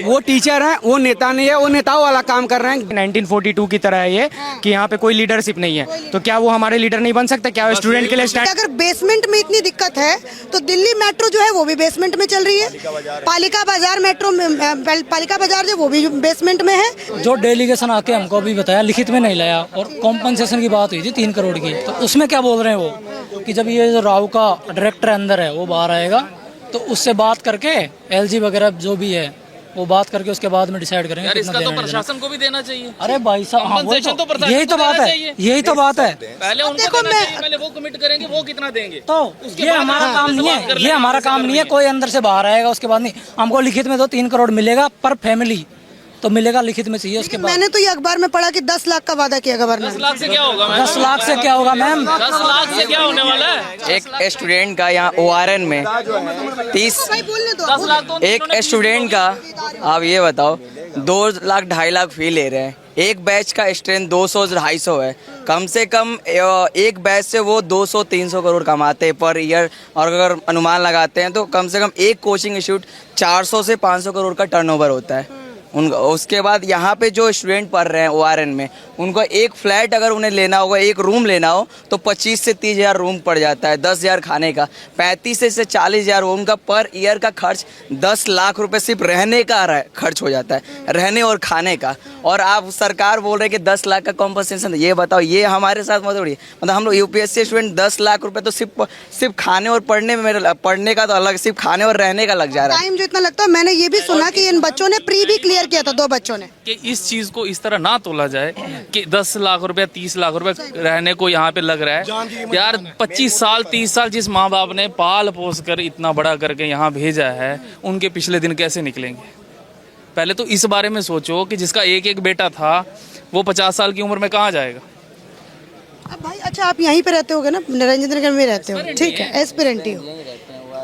वो टीचर हैं, वो नेता नहीं है, वो नेताओं वाला काम कर रहे हैं। 1942 की तरह है ये कि यहाँ पे कोई लीडरशिप नहीं है, तो क्या वो हमारे लीडर नहीं बन सकते? क्या स्टूडेंट के लिए स्टैंड? अगर बेसमेंट में इतनी दिक्कत है तो दिल्ली मेट्रो जो है वो भी बेसमेंट में चल रही है। पालिका बाजार मेट्रो पालिका बाजार जो वो भी बेसमेंट में है। जो डेलीगेशन आके हमको अभी बताया, लिखित में नहीं लाया, और कॉम्पनसेशन की बात हुई थी 3 करोड़ की, तो उसमें क्या बोल रहे हैं वो कि जब ये जो राव का डायरेक्टर अंदर है वो बाहर आएगा तो उससे बात करके एलजी वगैरह जो भी है वो बात करके उसके बाद में डिसाइड करेंगे। यार इसका तो प्रशासन को भी देना चाहिए। अरे भाई साहब, यही तो बात है, यही तो बात है। पहले उनको देना चाहिए, पहले वो कमिट करेंगे वो कितना देंगे। तो ये हमारा काम नहीं है, ये हमारा काम नहीं है। कोई अंदर से बाहर आएगा उसके बाद नहीं, हमको लिखित में तो 3 करोड़ मिलेगा पर फैमिली, तो मिलेगा लिखित में चाहिए। उसके बाद मैंने तो ये अखबार में पढ़ा कि 10 लाख का वादा किया गवर्नर। 10 लाख से क्या होगा? 10 लाख से क्या होगा मैम? 10 लाख से क्या होने वाला है? एक स्टूडेंट का यहाँ ORN में 30, 10 लाख तो एक स्टूडेंट का आप ये बताओ 2 लाख 2.5 लाख फी ले रहे हैं। एक बैच का स्ट्रेंथ 200-250 है, कम से कम एक बैच से वो 200-300 करोड़ कमाते हैं पर ईयर, और अगर अनुमान लगाते हैं तो कम से कम एक कोचिंग इंस्टीट्यूट 400 से 500 करोड़ का टर्नओवर होता है उनका। उसके बाद यहाँ पे जो स्टूडेंट पढ़ रहे हैं ORN में, उनको एक फ्लैट अगर उन्हें लेना होगा, एक रूम लेना हो तो 25 से 30 हज़ार रूम पड़ जाता है, 10,000 खाने का, 35 से 40 हज़ार उनका पर ईयर का खर्च। 10 लाख रुपए सिर्फ रहने का खर्च हो जाता है, रहने और खाने का। और आप सरकार बोल रहे कि 10 लाख का कॉम्पनसेशन। ये बताओ, ये हमारे साथ मतलब हम लोग UPSC स्टूडेंट 10 लाख रुपए तो सिर्फ खाने और पढ़ने में, मेरे पढ़ने का तो अलग, सिर्फ खाने और रहने का लग जा रहा है। टाइम जो इतना लगता है, मैंने ये भी सुना कि इन बच्चों ने प्री भी क्लियर किया था, 2 बच्चों ने। कि इस चीज को इस तरह ना तोला जाए कि 10 लाख रुपया 30 लाख रुपया रहने को यहाँ पे लग रहा है। यार 25 साल 30 साल जिस माँ बाप ने पाल पोस कर इतना बड़ा करके यहाँ भेजा है, उनके पिछले दिन कैसे निकलेंगे? पहले तो इस बारे में सोचो कि जिसका एक बेटा था वो 50 साल की उम्र में कहाँ जाएगा? अब भाई अच्छा, आप यहीं पे रहते होगे ना, निरंजन नगर में रहते हो, ठीक है, एस्पिरेंट ही हो।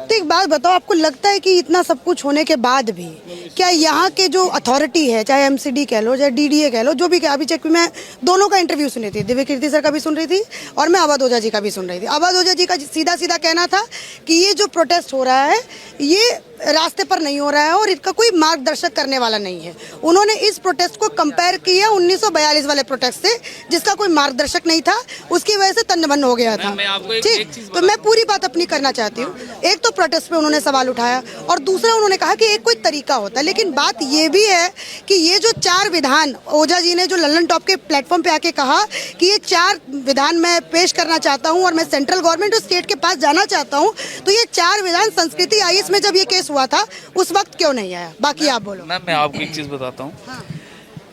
तो एक बात बताओ, आपको लगता है कि इतना सब कुछ होने के बाद भी क्या यहाँ के जो अथॉरिटी है, चाहे MCD कह लो, चाहे DDA कह लो, जो भी, अभी चेक मैं दोनों का इंटरव्यू सुनी थी, दिव्य कीर्ति सर का भी सुन रही थी और मैं अवध ओझा जी का भी सुन रही थी। अवध ओझा जी का सीधा सीधा कहना था कि ये जो प्रोटेस्ट हो रहा है ये रास्ते पर नहीं हो रहा है और इसका कोई मार्गदर्शक करने वाला नहीं है। उन्होंने इस प्रोटेस्ट को कंपेयर किया 1942 वाले प्रोटेस्ट से, जिसका कोई मार्गदर्शक नहीं था, उसकी वजह से तन्नभन्न हो गया था। ठीक, तो मैं पूरी बात अपनी करना चाहती हूँ। एक तो प्रोटेस्ट पे उन्होंने सवाल उठाया और दूसरा उन्होंने कहा कि एक कोई तरीका होता है, लेकिन बात ये भी है कि ये जो 4 विधान ओझा जी ने जो लल्लन टॉप के प्लेटफॉर्म पे आके कहा कि ये 4 विधान मैं पेश करना चाहता हूँ और मैं सेंट्रल गवर्नमेंट और स्टेट के पास जाना चाहता हूँ, तो ये 4 विधान संस्कृति IAS में जब ये केस हुआ था उस वक्त क्यों नहीं आया? बाकी आप बोलो। मैं आपको एक चीज बताता हूँ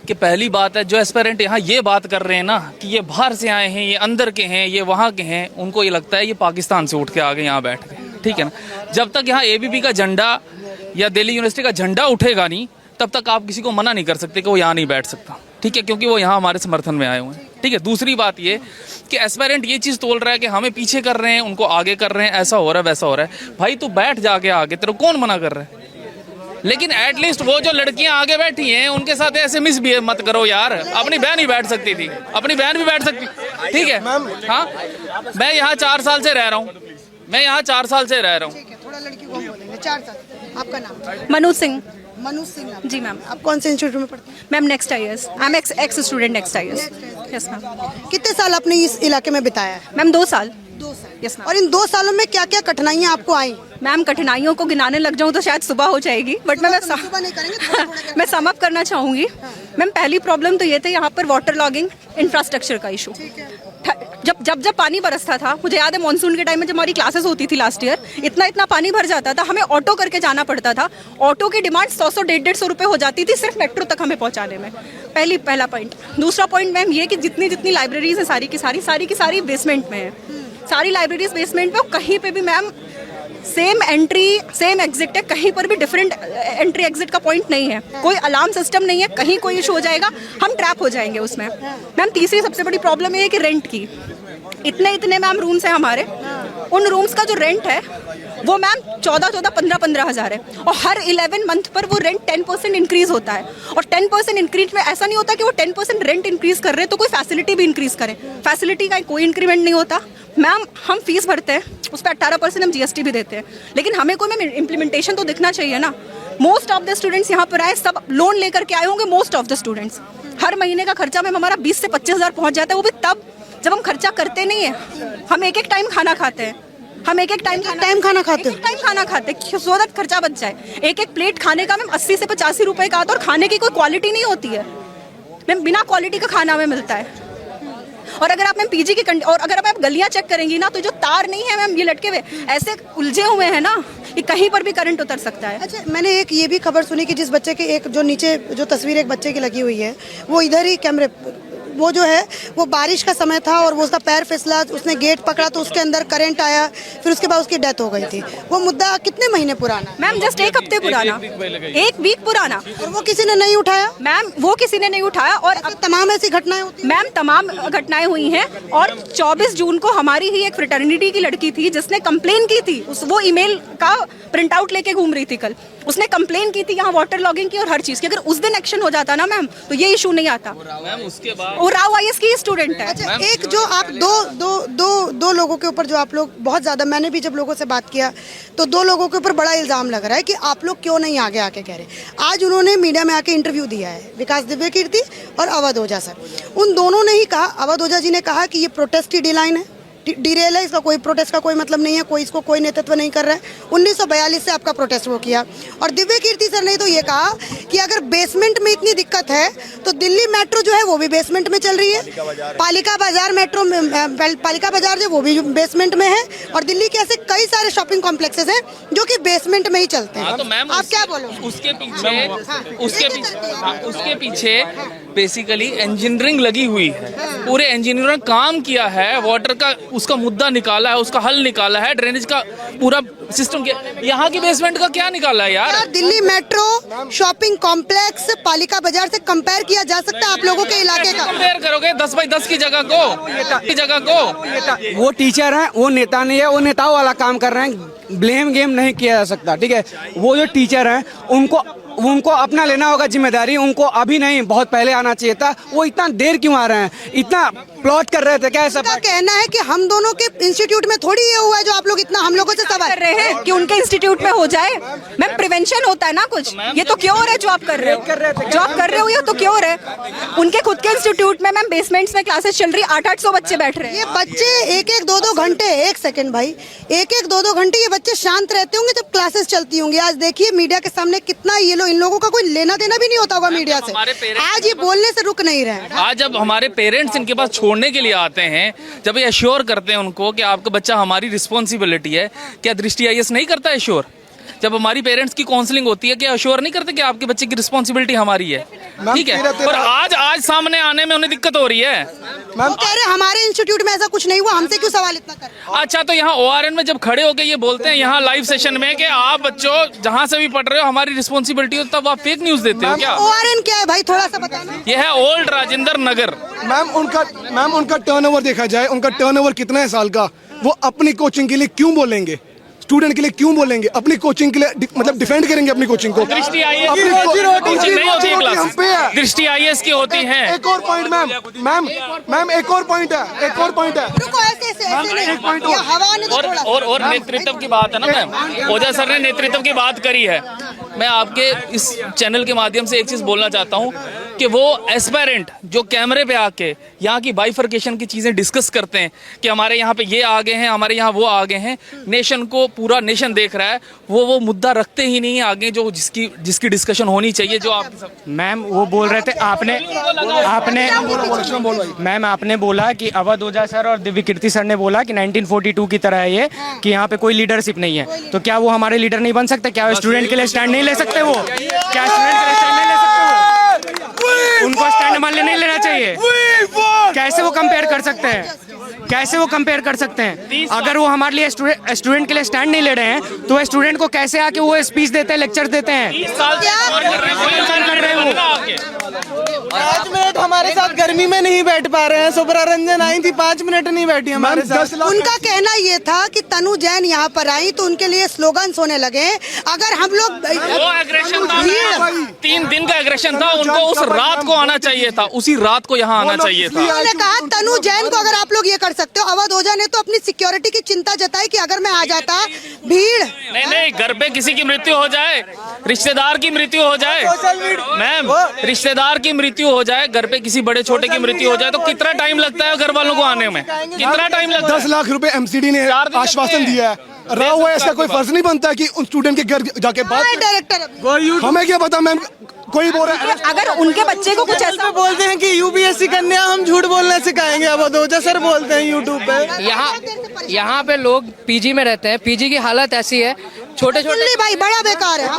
कि पहली बात है, जो एस्पिरेंट यहाँ ये बात कर रहे हैं ना कि ये बाहर से आए हैं, ये अंदर के हैं, ये वहाँ के हैं, उनको ये लगता है ये पाकिस्तान से उठ के आ गए यहाँ बैठ के, ठीक है ना। जब तक यहाँ ABP का झंडा या दिल्ली यूनिवर्सिटी का झंडा उठेगा नहीं, तब तक आप किसी को मना नहीं कर सकते कि वो यहाँ नहीं बैठ सकता, ठीक है, क्योंकि वो यहाँ हमारे समर्थन में आए हुए हैं, ठीक है। दूसरी बात ये कि एस्पिरेंट ये चीज़ तोल रहा है कि हमें पीछे कर रहे हैं, उनको आगे कर रहे हैं, ऐसा हो रहा है वैसा हो रहा है। भाई तू बैठ जाके आगे, तेरे कौन मना कर रहा है? लेकिन एटलीस्ट वो जो लड़कियां आगे बैठी हैं उनके साथ ऐसे मिसबिहेव मत करो यार। अपनी बहन भी बैठ सकती थी, अपनी बहन भी बैठ सकती, ठीक है। हाँ, मैं यहाँ 4 साल से रह रहा हूँ, मैं यहाँ 4 साल से रह रहा हूँ। थोड़ा लड़की को बोलेंगे। 4 साल। आपका नाम? मनोज सिंह। मनोज सिंह जी मैम। आप कौन से इंस्टीट्यूट में पढ़ते हैं? Ma'am next IAS, I am x student next IAS। Yes ma'am. कितने साल आपने इस इलाके में बिताया है? मैम 2 साल। 2 साल। Yes ma'am. और इन 2 सालों में क्या क्या कठिनाइयाँ आपको आई? मैम कठिनाइयों को गिनाने लग जाऊँ तो शायद सुबह हो जाएगी, बट मैं सम अप करना चाहूँगी। मैम पहली प्रॉब्लम तो ये थे यहाँ पर वाटर लॉगिंग, इंफ्रास्ट्रक्चर का इशू। जब पानी बरसता था, मुझे याद है मॉनसून के टाइम में जब हमारी क्लासेस होती थी लास्ट ईयर, इतना पानी भर जाता था, हमें ऑटो करके जाना पड़ता था। ऑटो की डिमांड 100 150 रुपये हो जाती थी सिर्फ मेट्रो तक हमें पहुँचाने में। पहला पॉइंट। दूसरा पॉइंट मैम ये कि जितनी लाइब्रेरीज हैं सारी की सारी बेसमेंट में है। सारी लाइब्रेरीज बेसमेंट में, कहीं पे भी ma'am same entry same exit है, कहीं पर भी डिफरेंट एंट्री एग्जिट का पॉइंट नहीं है, कोई अलार्म सिस्टम नहीं है, कहीं कोई इशू हो जाएगा हम ट्रैप हो जाएंगे उसमें। मैम तीसरी सबसे बड़ी प्रॉब्लम ये है कि रेंट की, इतने मैम रूम्स हैं हमारे, उन रूम्स का जो रेंट है वो मैम 15 हज़ार है और हर 11 मंथ पर वो रेंट 10% इंक्रीज होता है। और 10% इंक्रीज में ऐसा नहीं होता कि वो 10% रेंट इंक्रीज कर रहे हैं तो कोई फैसिलिटी भी इंक्रीज करें, फैसिलिटी का कोई इंक्रीमेंट नहीं होता। मैम हम फीस भरते हैं, उस पर 18% हम GST भी देते हैं, लेकिन हमें कोई मैम इम्प्लीमेंटेशन तो दिखना चाहिए ना। मोस्ट ऑफ द स्टूडेंट्स यहाँ पर आए, सब लोन लेकर के आए होंगे। मोस्ट ऑफ द स्टूडेंट्स, हर महीने का खर्चा मैम हमारा 20 से 25 हज़ार पहुँच जाता है, वो भी तब जब हम खर्चा करते नहीं है। हम एक एक टाइम खाना खाते हैं, हम एक एक टाइम खाना खाते हैं सो दैट खर्चा बच जाए। एक एक प्लेट खाने का मैम 80 से 85 रुपए का आता है, और खाने की कोई क्वालिटी नहीं होती है मैम, बिना क्वालिटी का खाना हमें मिलता है। और अगर आप मैम पीजी की और अगर आप गलियां चेक करेंगी ना, तो जो तार नहीं है मैम, ये लटके हुए ऐसे उलझे हुए हैं ना कि कहीं पर भी करंट उतर सकता है। अच्छा, मैंने एक ये भी खबर सुनी कि जिस बच्चे के एक जो नीचे जो तस्वीर एक बच्चे की लगी हुई है, वो इधर ही कैमरे, वो जो है वो बारिश का समय था और वो उसका पैर फिसला, उसने गेट पकड़ा तो उसके अंदर करंट आया, फिर उसके बाद उसकी डेथ हो गई थी। वो मुद्दा कितने महीने पुराना? मैम जस्ट एक हफ्ते पुराना, एक वीक पुराना। और वो किसी ने नहीं उठाया? मैम वो किसी ने नहीं उठाया। और अब तमाम ऐसी घटनाएं होती हैं? मैम तमाम घटनाएं हुई हैं। और 24 जून को हमारी ही एक फ्रेटर्निटी की लड़की थी जिसने कंप्लेन की थी, वो ईमेल का प्रिंट आउट लेके घूम रही थी कल, उसने कंप्लेन की थी यहाँ वाटर लॉगिंग की और हर चीज की। अगर उस दिन एक्शन हो जाता ना मैम, तो ये इशू नहीं आता। मैम उसके बाद वो राव आईएएस की स्टूडेंट है। अच्छा, एक जो आप दो लोगों के ऊपर जो आप लोग बहुत ज्यादा, मैंने भी जब लोगों से बात किया तो 2 लोगों के ऊपर बड़ा इल्जाम लग रहा है कि आप लोग क्यों नहीं आगे आके कह रहे। आज उन्होंने मीडिया में आके इंटरव्यू दिया है, विकास दिव्य कीर्ति और अवध ओझा सर। उन दोनों ने ही कहा, अवध ओझा जी ने कहा कि ये प्रोटेस्ट की डिलाइन है, डिरेल है, इसका कोई प्रोटेस्ट का कोई मतलब नहीं है, कोई इसको कोई नेतृत्व नहीं कर रहा है। 1942 से आपका प्रोटेस्ट वो किया। और दिव्य कीर्ति सर ने तो ये कहा कि अगर बेसमेंट में इतनी दिक्कत है तो दिल्ली मेट्रो जो है वो भी बेसमेंट में चल रही है, पालिका बाजार मेट्रो, पालिका बाजार जो वो भी बेसमेंट में है, और दिल्ली के ऐसे कई सारे शॉपिंग कॉम्प्लेक्सेस हैं जो कि बेसमेंट में ही चलते हैं। तो मैम आप क्या बोलो? उसके पीछे बेसिकली इंजीनियरिंग लगी हुई है, पूरे इंजीनियर काम किया है, वाटर का उसका मुद्दा निकाला है, उसका हल निकाला है, ड्रेनेज का पूरा सिस्टम किया। यहाँ की बेसमेंट का क्या निकाला है यार? दिल्ली मेट्रो, शॉपिंग कॉम्प्लेक्स, पालिका बाजार से कंपेयर किया जा सकता है आप लोगों के इलाके का? कंपेयर करोगे 10 बाई 10 की जगह को वो टीचर हैं, वो नेता नहीं है, वो नेताओं वाला काम कर रहे हैं। ब्लेम गेम नहीं किया जा सकता, ठीक है। वो जो टीचर हैं उनको अपना लेना होगा जिम्मेदारी, उनको अभी नहीं बहुत पहले आना चाहिए था। वो इतना देर क्यों आ रहे हैं, इतना प्लॉट कर रहे थे क्या? ऐसा कहना है कि हम दोनों के इंस्टीट्यूट में थोड़ी ये हुआ है जो आप लोग इतना हम लोगों से सवाल कर रहे हैं कि उनके इंस्टीट्यूट में हो जाए। मैम प्रिवेंशन होता है ना कुछ, ये तो क्योर है जो आप कर रहे हो, जो आप कर रहे हो ये तो क्योर है। उनके खुद के इंस्टीट्यूट में मैम बेसमेंट्स में क्लासेस चल रही है, 800-800 बच्चे बैठ रहे हैं। ये बच्चे 1-1, 2-2 घंटे, 1 सेकंड भाई, 1-1, 2-2 घंटे ये बच्चे शांत रहते होंगे जब क्लासेस चलती होंगी। आज देखिए मीडिया के सामने कितना ये लोग, इन लोगों का कोई लेना देना भी नहीं होता होगा मीडिया से, आज ये बोलने से रुक नहीं रहे। आज जब हमारे पेरेंट्स इनके पास छोड़ने के लिए आते हैं, जब ये एश्योर करते हैं उनको कि आपका बच्चा हमारी रिस्पॉन्सिबिलिटी है, क्या दृष्टि आईएएस नहीं करता एश्योर? जब हमारी पेरेंट्स की काउंसलिंग होती है, क्या एश्योर नहीं करते कि आपके बच्चे की रिस्पॉन्सिबिलिटी हमारी है? ठीक है, पर आज सामने आने में उन्हें दिक्कत हो रही है। वो कह रहे हमारे इंस्टीट्यूट में ऐसा कुछ नहीं हुआ, हमसे क्यों सवाल इतना कर रहे हैं? अच्छा, तो यहाँ ORN में जब खड़े होके ये बोलते हैं यहाँ लाइव सेशन में कि आप बच्चों जहाँ से भी पढ़ रहे हो हमारी रिस्पॉन्सिबिलिटी हो, तब आप फेक न्यूज देते हो क्या? ORN क्या है भाई, थोड़ा सा बताना। ये है ओल्ड राजेंद्र नगर। मैम उनका टर्नओवर देखा जाए, उनका टर्नओवर कितना है साल का? वो अपनी कोचिंग के लिए क्यों बोलेंगे? स्टूडेंट के लिए क्यों बोलेंगे? अपनी कोचिंग के लिए मतलब डिफेंड करेंगे अपनी कोचिंग को। दृष्टि आईएएस की होती है। एक और पॉइंट मैम एक और पॉइंट है, रुको, ऐसे नहीं, ये हवा ने तो थोड़ा और नेतृत्व की बात है ना मैम, ओझा सर ने नेतृत्व की बात करी है। मैं आपके इस चैनल के माध्यम से एक चीज बोलना चाहता हूँ कि वो एस्पायरेंट जो कैमरे पे आके यहाँ की बाइफर्केशन की चीजें डिस्कस करते हैं कि हमारे यहाँ पे ये आगे हैं, हमारे यहाँ वो आगे हैं, नेशन को पूरा नेशन देख रहा है, वो मुद्दा रखते ही नहीं है आगे जो जिसकी डिस्कशन होनी चाहिए। जो आप मैम वो बोल रहे थे, आपने मैम आपने बोला कि अवध ओझा सर और दिव्य कीर्ति सर ने बोला कि 1942 की तरह है ये, कि यहाँ पे कोई लीडरशिप नहीं है। तो क्या वो हमारे लीडर नहीं बन सकते? क्या स्टूडेंट के लिए स्टैंड नहीं ले सकते? वो क्या स्टूडेंट के लिए स्टैंड नहीं ले सकते? उनको स्टैंड मान ले नहीं लेना चाहिए? कैसे वो कंपेयर कर सकते हैं? कैसे वो कंपेयर कर सकते हैं? अगर वो हमारे लिए स्टूडेंट के लिए स्टैंड नहीं ले रहे हैं, तो स्टूडेंट को कैसे आके वो स्पीच देते हैं, लेक्चर देते हैं? 5 मिनट हमारे साथ गर्मी में नहीं बैठ पा रहे हैं। शुभ्रा रंजन आई थी, 5 मिनट नहीं बैठी हमारे साथ। उनका कहना ये था कि तनु जैन यहाँ पर आई तो उनके लिए स्लोगन्स होने लगे। अगर हम लोग 3 दिन का एग्रेशन था उनको उस रात को आना चाहिए था, उसी रात को यहाँ आना चाहिए था। उन्होंने कहा तनु जैन को अगर आप लोग ये कर सकते हो, अवध ओझा ने तो अपनी सिक्योरिटी की चिंता जताई कि अगर मैं आ जाता भीड़। नहीं, घर पे किसी की मृत्यु हो जाए, रिश्तेदार की मृत्यु हो जाए, मैम रिश्तेदार की मृत्यु हो जाए, घर पे किसी बड़े छोटे की मृत्यु हो जाए तो कितना टाइम लगता है घर वालों को आने में? कितना टाइम लगता है? 10 लाख रुपए एमसीडी ने आश्वासन दिया है, रहा हुआ है, इसका कोई फर्ज नहीं बनता कि उन स्टूडेंट के घर जाके बात। डायरेक्टर हमें क्या पता मैम, कोई बोल रहा है अगर उनके बच्चे को कुछ ऐसा बोलते हैं कि यूपीएससी करने हम झूठ बोलना सिखाएंगे, अब ओझा सर बोलते हैं यूट्यूब पे। यहाँ पे लोग पीजी में रहते हैं, पीजी की हालत ऐसी है, छोटे छोटे भाई बड़ा बेकार है।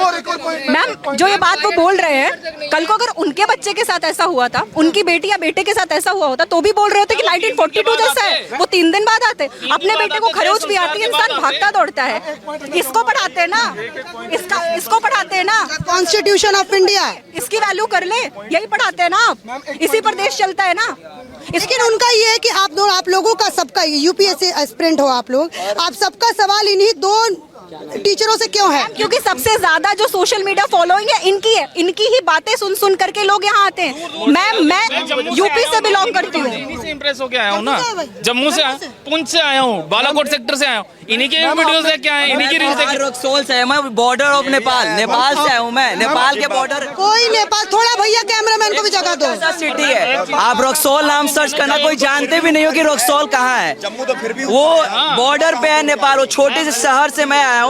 मैम जो ये बात वो बोल रहे हैं, कल को अगर उनके बच्चे के साथ ऐसा हुआ था, उनकी बेटी या बेटे के साथ ऐसा हुआ होता तो भी बोल रहे होते कि 1942 जैसा है, वो 3 दिन बाद आते। अपने बेटे को खरोच भी आती है, इंसान भागता दौड़ता है। इसको पढ़ाते हैं ना, इसको पढ़ाते हैं ना, कॉन्स्टिट्यूशन ऑफ इंडिया, इसकी वैल्यू कर ले, यही पढ़ाते हैं ना आप, इसी पर देश चलता है ना। लेकिन उनका ये है कि आप लोगों का सबका यूपीएससी एस्पिरेंट हो आप लोग, आप सबका सवाल इन्हीं 2 टीचरों से क्यों है? क्योंकि सबसे ज्यादा जो सोशल मीडिया फॉलोइंग है इनकी है, इनकी ही बातें सुन सुन करके लोग यहाँ आते हैं। मैं यूपी से बिलोंग करती हूँ, इन्हीं से इम्प्रेस होके आया हूँ ना, जम्मू से, पुंछ से आया हूँ, बालाकोट सेक्टर से आया हूँ, इन्हीं के वीडियोस देख के आए, इन्हीं की रील्स देख। रक्सौल से है मैं, बॉर्डर ऑफ नेपाल, नेपाल से आया हूँ मैं, नेपाल के बॉर्डर। कोई नेपाल, थोड़ा भैया कैमरामैन को भी जगह दो। सिटी है, आप रक्सौल नाम सर्च करना, कोई जानते भी नहीं हो कि रक्सौल कहाँ है। जम्मू तो फिर भी वो बॉर्डर पे है नेपाल, वो छोटे से शहर से मैं आया हूँ।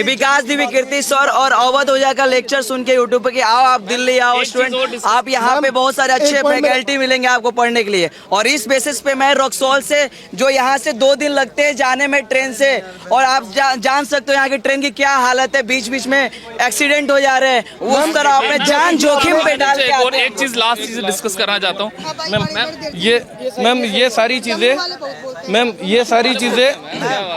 विकास दिव्य कीर्ति सर और अवध ओझा का लेक्चर सुन के यूट्यूब पे कि आओ आप दिल्ली आओ स्टूडेंट, आप यहाँ पे बहुत सारे अच्छे फैकल्टी मिलेंगे आपको पढ़ने के लिए। और इस बेसिस पे मैं रक्सौल से, जो यहाँ से 2 दिन लगते हैं जाने में ट्रेन से, और आप जान सकते हो यहाँ की ट्रेन की क्या हालत है, बीच बीच में एक्सीडेंट हो जा रहे हैं, उस तरह अपने जान जोखिम पे डाल के। और एक चीज लास्ट चीज डिस्कस करना चाहता हूँ मैम, ये सारी चीजें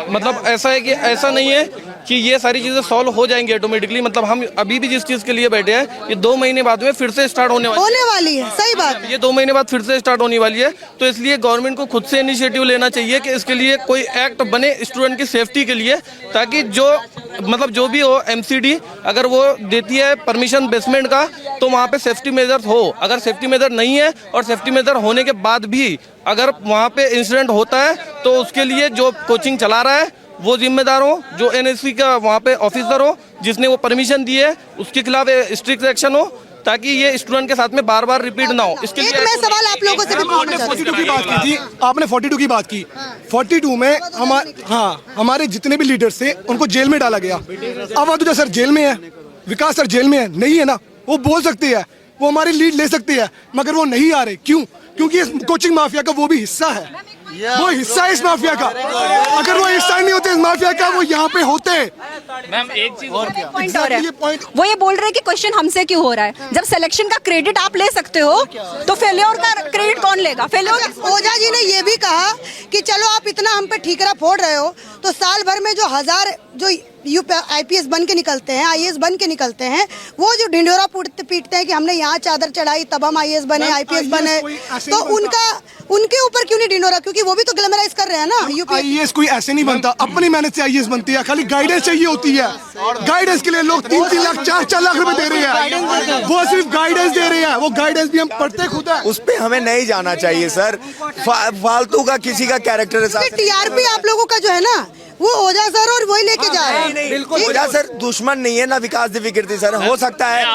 मतलब ऐसा है कि ऐसा नहीं है कि ये सारी चीजें सॉल्व हो जाएंगी ऑटोमेटिकली। मतलब हम अभी भी जिस चीज के लिए बैठे हैं, ये 2 महीने बाद में फिर से स्टार्ट होने वाली है। सही बात, ये 2 महीने बाद फिर से स्टार्ट होने वाली है। तो इसलिए गवर्नमेंट को खुद से इनिशिएटिव लेना चाहिए कि इसके लिए कोई एक्ट बने स्टूडेंट की सेफ्टी के लिए, ताकि जो भी हो एमसीडी अगर वो देती है परमिशन बेसमेंट का, तो वहाँ पे सेफ्टी मेजर्स हो। अगर सेफ्टी मेजर नहीं है और सेफ्टी मेजर होने के बाद भी अगर वहाँ पे इंसिडेंट होता है, तो उसके लिए जो कोचिंग चला रहा है वो जिम्मेदार हो, जो एनएससी का वहाँ पे ऑफिसर हो जिसने वो परमिशन दी है उसके खिलाफ स्ट्रिक्ट एक्शन हो, ताकि ये स्टूडेंट के साथ में बार बार रिपीट ना हो। इसके लिए मैं सवाल आप लोगों से भी पूछना चाहती हूं। 42 की बात की थी आपने, 42 की बात की। 42 में हमारे जितने भी लीडर्स थे उनको जेल में डाला गया। अवध ओझा सर जेल में है, विकास सर जेल में है, नहीं है ना? वो बोल सकते हैं, वो हमारी लीड ले सकते हैं, मगर वो नहीं आ रहे। क्यों? क्योंकि इस कोचिंग माफिया का वो भी हिस्सा है, वो हिस्सा है इस माफिया का। अगर वो हिस्सा नहीं होते इस माफिया का, वो यहाँ पे होते। मैम एक चीज और क्या पॉइंट और है, वो ये बोल रहे हैं कि क्वेश्चन हमसे क्यों हो रहा है। जब सिलेक्शन का क्रेडिट आप ले सकते हो तो फेल्योर का क्रेडिट कौन लेगा? फेल्योर ओझा जी ने ये भी कहा कि चलो आप इतना हम पे ठीकरा फोड़ रहे हो, तो साल भर में जो 1000 जो आईपीएस बन के निकलते हैं, आईएएस बन के निकलते हैं, वो जो ढिंढोरा पीटते हैं कि हमने यहाँ चादर चढ़ाई तब हम आईएएस बने, आईपीएस बने, तो उनके ऊपर क्यों नहीं ढिंढोरा? क्योंकि वो भी तो ग्लैमराइज कर रहे हैं ना। आईएएस कोई ऐसे नहीं बनता, अपनी मेहनत से आईएएस बनती है, खाली गाइडेंस चाहिए होती है। गाइडेंस के लिए लोग 3-3 लाख 4-4 लाख रुपए दे रहे हैं, वो सिर्फ गाइडेंस दे रहे हैं। वो गाइडेंस भी हम पढ़ते खुद है। उस पे हमें नहीं जाना चाहिए सर, फालतू का किसी का कैरेक्टर। टीआरपी आप लोगों का जो है ना, वो ओझा सर और वही लेके जा रहे हैं। बिल्कुल, ओझा सर दुश्मन नहीं है ना विकास दिव्य कीर्ति सर। हो सकता है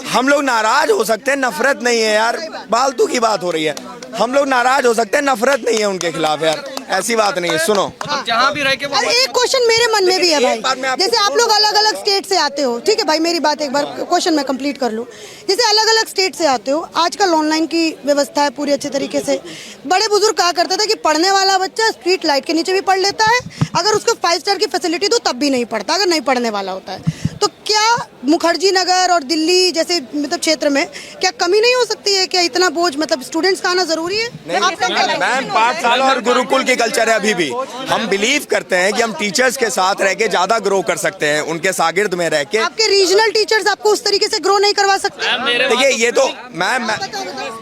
हम लोग नाराज हो सकते हैं, नफरत नहीं है यार, फालतू की बात हो रही है। हम लोग नाराज हो सकते हैं, नफरत नहीं है उनके खिलाफ यार, ऐसी बात नहीं है। सुनो, जहाँ भी रह के एक क्वेश्चन मेरे मन में भी है भाई, जैसे आप लोग अलग अलग स्टेट से आते हो, ठीक है भाई, मेरी बात एक बार क्वेश्चन मैं कंप्लीट कर लूँ। जैसे अलग अलग स्टेट से आते हो, आजकल ऑनलाइन की व्यवस्था है पूरी अच्छे तरीके से। बड़े बुजुर्ग कहा करते थे कि पढ़ने वाला बच्चा स्ट्रीट लाइट के नीचे भी पढ़ लेता है, अगर उसको 5 स्टार की फैसिलिटी दो तब भी नहीं पढ़ता, अगर नहीं पढ़ने वाला होता है। तो क्या मुखर्जी नगर और दिल्ली जैसे मतलब क्षेत्र में क्या कमी नहीं हो सकती है? क्या इतना बोझ मतलब स्टूडेंट्स का आना जरूरी है? मैम पाठशाला और गुरुकुल की कल्चर है अभी भी। हम बिलीव करते हैं कि हम टीचर्स के साथ रह के ज्यादा ग्रो कर सकते हैं, उनके शागिर्द में रह के। आपके रीजनल टीचर्स आपको उस तरीके से ग्रो नहीं करवा सकते? देखिए ये तो मैम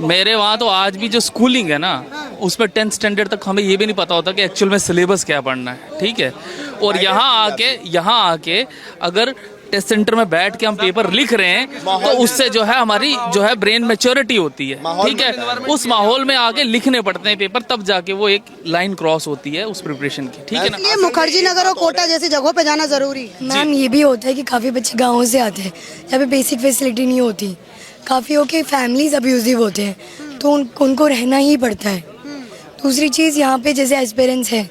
मेरे वहाँ तो आज भी जो स्कूलिंग है ना, उस पर 10th स्टैंडर्ड तक हमें ये भी नहीं पता होता कि एक्चुअल में सिलेबस क्या पढ़ना है, ठीक है। और यहाँ आके अगर टेस्ट सेंटर में बैठ के हम पेपर लिख रहे हैं तो उससे जो है हमारी जो है ब्रेन मैच्योरिटी होती है, ठीक है। उस माहौल में आगे लिखने पड़ते हैं पेपर, तब जाके वो एक लाइन क्रॉस होती है उस प्रिपरेशन की, ठीक है ना। इसलिए मुखर्जी नगर और कोटा जैसी जगहों पे जाना जरूरी है। मैम ये भी होता है कि काफ़ी बच्चे गाँव से आते हैं जहाँ पे बेसिक फैसिलिटी नहीं होती, काफ़ी के फैमिलीज अब्यूजिव होते हैं तो उनको रहना ही पड़ता है। दूसरी चीज़ यहाँ पे जैसे एस्पिरेंट्स है,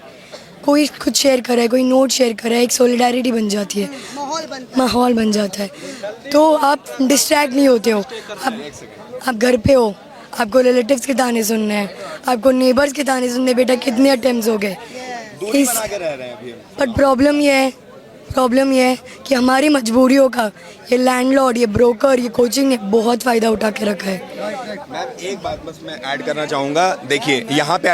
कोई कुछ शेयर करे, कोई नोट शेयर करे, एक सोलिडारिटी बन जाती है, माहौल बन जाता है, तो आप डिस्ट्रैक्ट नहीं होते हो। आप घर पे हो, आपको रिलेटिव्स के ताने सुनने हैं, आपको नेबर्स के ताने सुनने, बेटा कितने अटेम्प्ट्स हो गए। बट प्रॉब्लम ये है कि हमारी मजबूरियों का ये लैंडलॉर्ड, ये ब्रोकर, ये कोचिंग ने बहुत फ़ायदा उठा के रखा है। मैम एक बात बस मैं ऐड करना चाहूँगा, देखिए यहाँ पे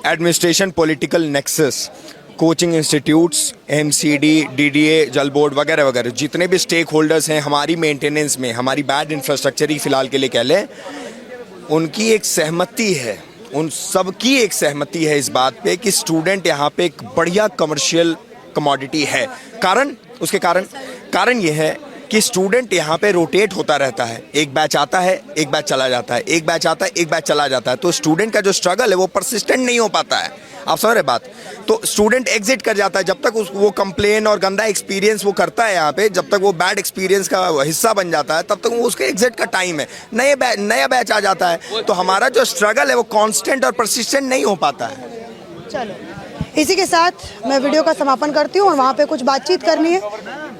administration political nexus, coaching institutes, MCD, DDA, जल बोर्ड वगैरह वगैरह जितने भी स्टेक होल्डर्स हैं हमारी मेंटेनेंस में, हमारी बैड इंफ्रास्ट्रक्चर ही फिलहाल के लिए कह लें, उनकी एक सहमति है, उन सब की एक सहमति है इस बात पे कि स्टूडेंट यहाँ पे एक बढ़िया कमर्शियल कमोडिटी है। उसके कारण ये है कि स्टूडेंट यहाँ पे रोटेट होता रहता है, एक बैच आता है, एक बैच चला जाता है, एक बैच आता है, एक बैच चला जाता है, तो स्टूडेंट का जो स्ट्रगल है वो परसिस्टेंट नहीं हो पाता है। आप समझ रहे बात? तो स्टूडेंट एग्जिट कर जाता है, जब तक वो कंप्लेन और गंदा एक्सपीरियंस वो करता है यहाँ पे, जब तक वो बैड एक्सपीरियंस का हिस्सा बन जाता है, तब तक वो उसके एग्जिट का टाइम है, नया बैच आ जाता है, तो हमारा जो स्ट्रगल है वो कांस्टेंट और परसिस्टेंट नहीं हो पाता है। चलो इसी के साथ मैं वीडियो का समापन करती हूँ और वहाँ पे कुछ बातचीत करनी है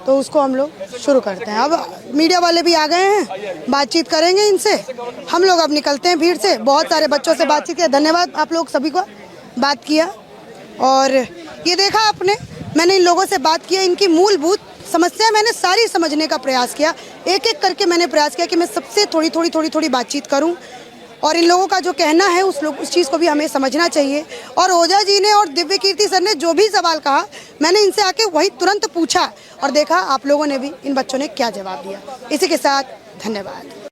तो उसको हम लोग शुरू करते हैं। अब मीडिया वाले भी आ गए हैं, बातचीत करेंगे इनसे, हम लोग अब निकलते हैं भीड़ से। बहुत सारे बच्चों से बातचीत किया, धन्यवाद आप लोग सभी को बात किया। और ये देखा आपने, मैंने इन लोगों से बात किया, इनकी मूलभूत समस्या मैंने सारी समझने का प्रयास किया, एक एक करके मैंने प्रयास किया कि मैं सबसे थोड़ी बातचीत करूं और इन लोगों का जो कहना है उस चीज़ को भी हमें समझना चाहिए। और ओझा जी ने और दिव्य कीर्ति सर ने जो भी सवाल कहा मैंने इनसे आके वही तुरंत पूछा और देखा आप लोगों ने भी, इन बच्चों ने क्या जवाब दिया। इसी के साथ धन्यवाद।